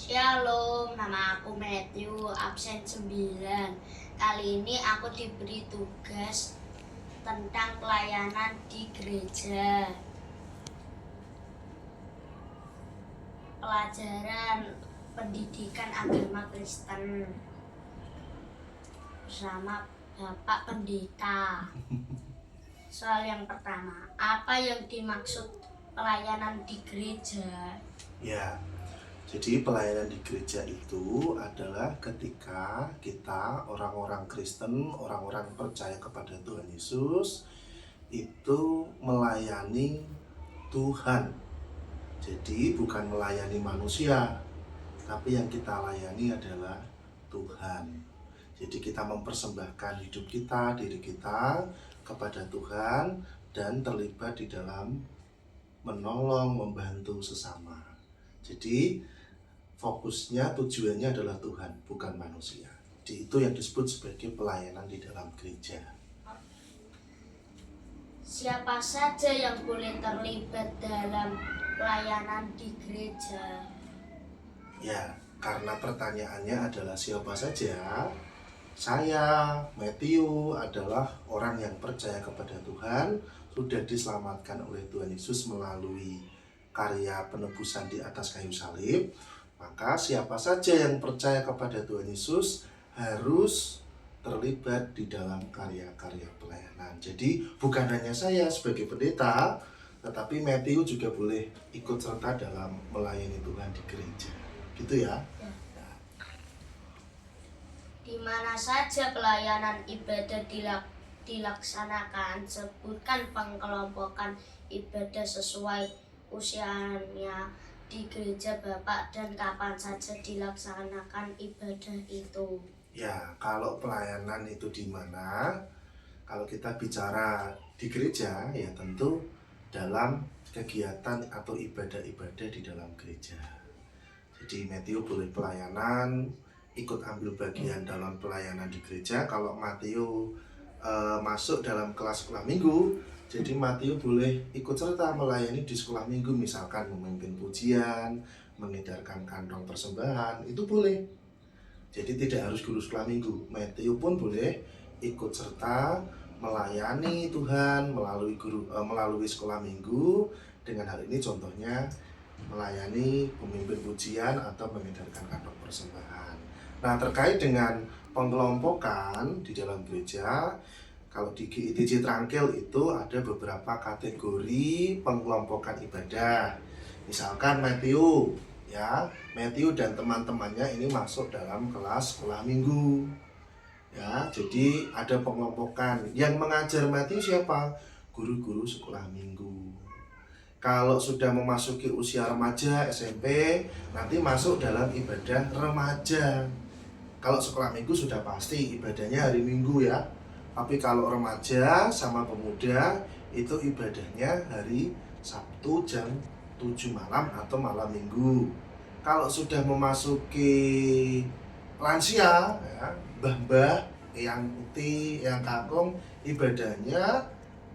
Shalom, nama aku Matthew, absen 9. Kali ini aku diberi tugas tentang pelayanan di gereja. Pelajaran pendidikan agama Kristen bersama Bapak Pendeta. Soal yang pertama, apa yang dimaksud pelayanan di gereja? Ya, jadi pelayanan di gereja itu adalah ketika kita orang-orang Kristen, orang-orang percaya kepada Tuhan Yesus itu melayani Tuhan. Jadi bukan melayani manusia, tapi yang kita layani adalah Tuhan. Jadi kita mempersembahkan hidup kita, diri kita kepada Tuhan dan terlibat di dalam menolong, membantu sesama. Jadi fokusnya, tujuannya adalah Tuhan, bukan manusia. Jadi itu yang disebut sebagai pelayanan di dalam gereja. Siapa saja yang boleh terlibat dalam pelayanan di gereja? Ya, karena pertanyaannya adalah siapa saja, saya, Matthew, adalah orang yang percaya kepada Tuhan, sudah diselamatkan oleh Tuhan Yesus melalui karya penebusan di atas kayu salib. Maka siapa saja yang percaya kepada Tuhan Yesus harus terlibat di dalam karya-karya pelayanan. Jadi bukan hanya saya sebagai pendeta, tetapi Matthew juga boleh ikut serta dalam melayani Tuhan di gereja. Gitu ya. Di mana saja pelayanan ibadah dilaksanakan, sebutkan pengelompokan ibadah sesuai usianya di gereja Bapak dan kapan saja dilaksanakan ibadah itu. Ya, kalau pelayanan itu di mana? Kalau kita bicara di gereja, ya tentu dalam kegiatan atau ibadah-ibadah di dalam gereja. Jadi Matthew boleh pelayanan, ikut ambil bagian dalam pelayanan di gereja. Kalau Matthew masuk dalam kelas sekolah minggu, jadi Matthew boleh ikut serta melayani di sekolah minggu, misalkan memimpin pujian, mengedarkan kantong persembahan, itu boleh. Jadi tidak harus guru sekolah minggu, Matthew pun boleh ikut serta melayani Tuhan melalui sekolah minggu. Dengan hal ini contohnya melayani pemimpin pujian atau mengedarkan kantong persembahan. Nah, terkait dengan pengelompokan di dalam gereja, kalau di GITJ Trangkil itu ada beberapa kategori pengelompokan ibadah. Misalkan Matthew dan teman-temannya ini masuk dalam kelas sekolah minggu. Ya, jadi ada pengelompokan. Yang mengajar Matthew siapa? Guru-guru sekolah minggu. Kalau sudah memasuki usia remaja, SMP, nanti masuk dalam ibadah remaja. Kalau sekolah minggu sudah pasti ibadahnya hari Minggu ya. Tapi kalau remaja sama pemuda itu ibadahnya hari Sabtu jam 7 malam atau malam Minggu. Kalau sudah memasuki lansia, ya, mbah-mbah, yang putih, yang kakung, ibadahnya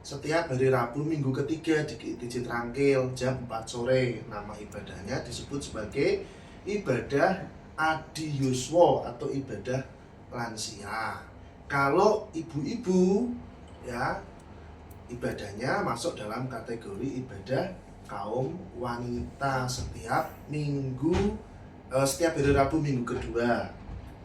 setiap hari Rabu minggu ketiga di GITJ Trangkil jam 4 sore. Nama ibadahnya disebut sebagai ibadah Adi Yuswo atau ibadah lansia. Kalau ibu-ibu ya, ibadahnya masuk dalam kategori ibadah kaum wanita setiap hari Rabu minggu kedua.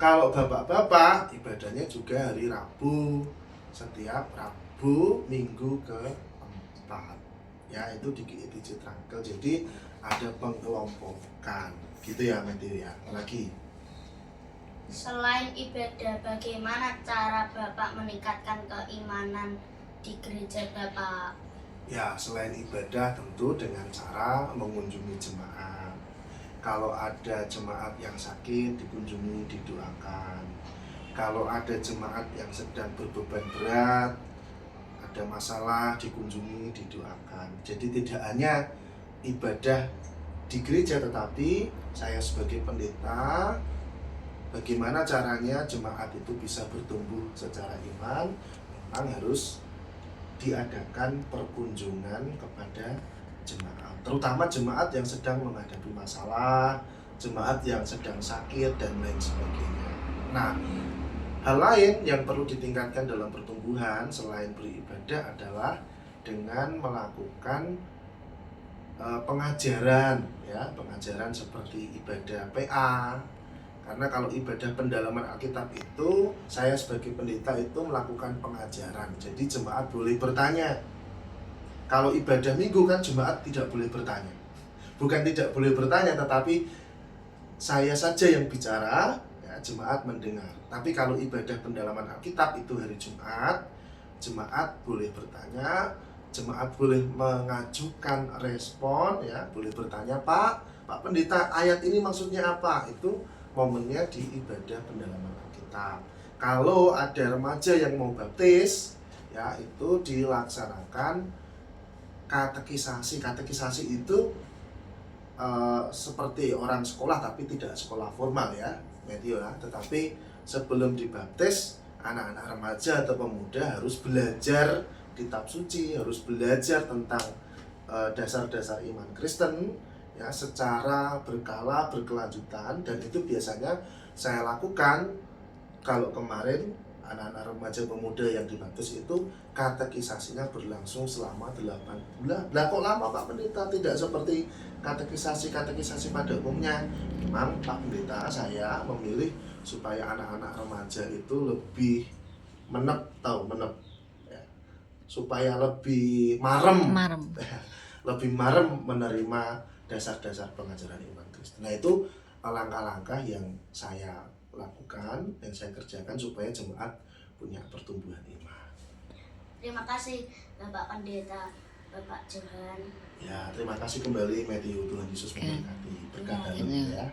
Kalau bapak-bapak ibadahnya juga hari Rabu setiap Rabu minggu keempat. Ya, itu di GITJ Trangkil. Jadi ada pengelompokan. Gitu ya, Matthew ya. Lagi. Selain ibadah, bagaimana cara Bapak meningkatkan keimanan di gereja Bapak? Ya, selain ibadah tentu dengan cara mengunjungi jemaat. Kalau ada jemaat yang sakit, dikunjungi, didoakan. Kalau ada jemaat yang sedang berbeban berat, ada masalah, dikunjungi, didoakan. Jadi tidak hanya ibadah di gereja, tetapi saya sebagai pendeta, bagaimana caranya jemaat itu bisa bertumbuh secara iman, memang harus diadakan perkunjungan kepada jemaat, terutama jemaat yang sedang menghadapi masalah jemaat yang sedang sakit dan lain sebagainya. Nah, hal lain yang perlu ditingkatkan dalam pertumbuhan selain beribadah adalah dengan melakukan pengajaran, ya, pengajaran seperti ibadah PA. Karena kalau ibadah pendalaman Alkitab itu, saya sebagai pendeta itu melakukan pengajaran. Jadi jemaat boleh bertanya. Kalau ibadah minggu kan jemaat tidak boleh bertanya. Bukan tidak boleh bertanya, tetapi saya saja yang bicara, ya, jemaat mendengar. Tapi kalau ibadah pendalaman Alkitab itu hari Jumat, jemaat boleh bertanya, jemaat boleh mengajukan respon, ya, boleh bertanya, Pak Pendeta, ayat ini maksudnya apa? Itu momennya di ibadah pendalaman Alkitab. Kalau ada remaja yang mau baptis, ya, itu dilaksanakan katekisasi. Katekisasi itu seperti orang sekolah tapi tidak sekolah formal, ya, Matthew, ya. Tetapi sebelum dibaptis, anak-anak remaja atau pemuda harus belajar kitab suci, harus belajar tentang dasar-dasar iman Kristen, ya, secara berkala, berkelanjutan. Dan itu biasanya saya lakukan kalau kemarin anak-anak remaja pemuda yang dibaptis itu katekisasinya berlangsung selama 8 bulan. Lah kok lama Pak Pendeta? Tidak seperti katekisasi pada umumnya. Memang Pak Pendeta, saya memilih supaya anak-anak remaja itu lebih menep, ya, supaya lebih marem. Lebih marem menerima dasar-dasar pengajaran iman Kristen. Nah, itu langkah-langkah yang saya lakukan, yang saya kerjakan supaya jemaat punya pertumbuhan iman. Terima kasih Bapak Pendeta, Bapak Johan. Ya, terima kasih kembali Matthew. Tuhan Yesus memberkati. Berkat dalam, ya.